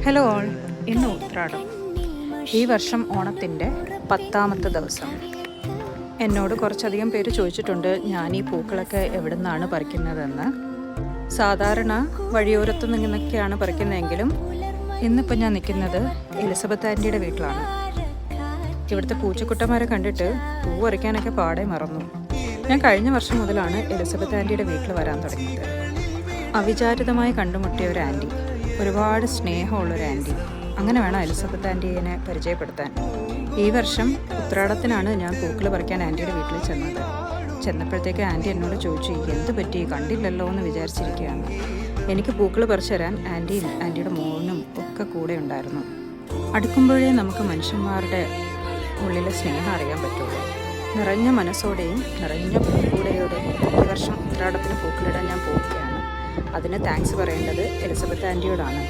Hello all, ഇന്ന് ഉത്രാടം. ഈ വർഷം ഓണത്തിൻ്റെ 10ാമത്തെ ദിവസം. എന്നോട് കുറച്ചധികം പേര് ചോദിച്ചിട്ടുണ്ട് ഞാൻ ഈ പൂക്കളൊക്കെ എവിടെ നിന്നാണ് പറിക്കുന്നതെന്ന്. സാധാരണ വഴിയോരത്തു നിന്നൊക്കെയാണ് പറിക്കുന്നതെങ്കിലും ഇന്നിപ്പോൾ ഞാൻ നിൽക്കുന്നത് എലിസബത്ത് ആൻറ്റിയുടെ വീട്ടിലാണ്. ഇവിടുത്തെ പൂച്ചക്കുട്ടന്മാരെ കണ്ടിട്ട് പൂ പറിക്കാനൊക്കെ പാടെ മറന്നു. ഞാൻ കഴിഞ്ഞ വർഷം മുതലാണ് എലിസബത്ത് ആൻറ്റിയുടെ വീട്ടിൽ വരാൻ തുടങ്ങിയത്. അവിചാരിതമായി കണ്ടുമുട്ടിയ ഒരു ആൻറ്റി, ഒരുപാട് സ്നേഹമുള്ളൊരു ആൻറ്റി. അങ്ങനെ വേണം എലിസബത്ത് ആൻറ്റീനെ പരിചയപ്പെടുത്താൻ. ഈ വർഷം ഉത്രാടത്തിനാണ് ഞാൻ പൂക്കൾ പറിക്കാൻ ആൻറ്റിയുടെ വീട്ടിൽ ചെന്നപ്പോഴത്തേക്ക് ആൻറ്റി എന്നോട് ചോദിച്ചു, എന്ത് പറ്റി, കണ്ടില്ലല്ലോ എന്ന് വിചാരിച്ചിരിക്കുകയാണ്. എനിക്ക് പൂക്കൾ പറിച്ചു തരാൻ ആൻറ്റിയും ആൻറ്റിയുടെ മോനും ഒക്കെ കൂടെ ഉണ്ടായിരുന്നു. അടുക്കുമ്പോഴേ നമുക്ക് മനുഷ്യന്മാരുടെ ഉള്ളിലെ സ്നേഹം അറിയാൻ പറ്റുള്ളൂ. നിറഞ്ഞ മനസ്സോടെയും നിറഞ്ഞ പൂക്കൂടെയോടെയും ഈ വർഷം ഉത്രാടത്തിന് പൂക്കളിടാൻ ഞാൻ പോവുകയാണ്. അതിന് താങ്ക്സ് പറയേണ്ടത് എലിസബത്ത് ആൻറ്റിയോടാണ്.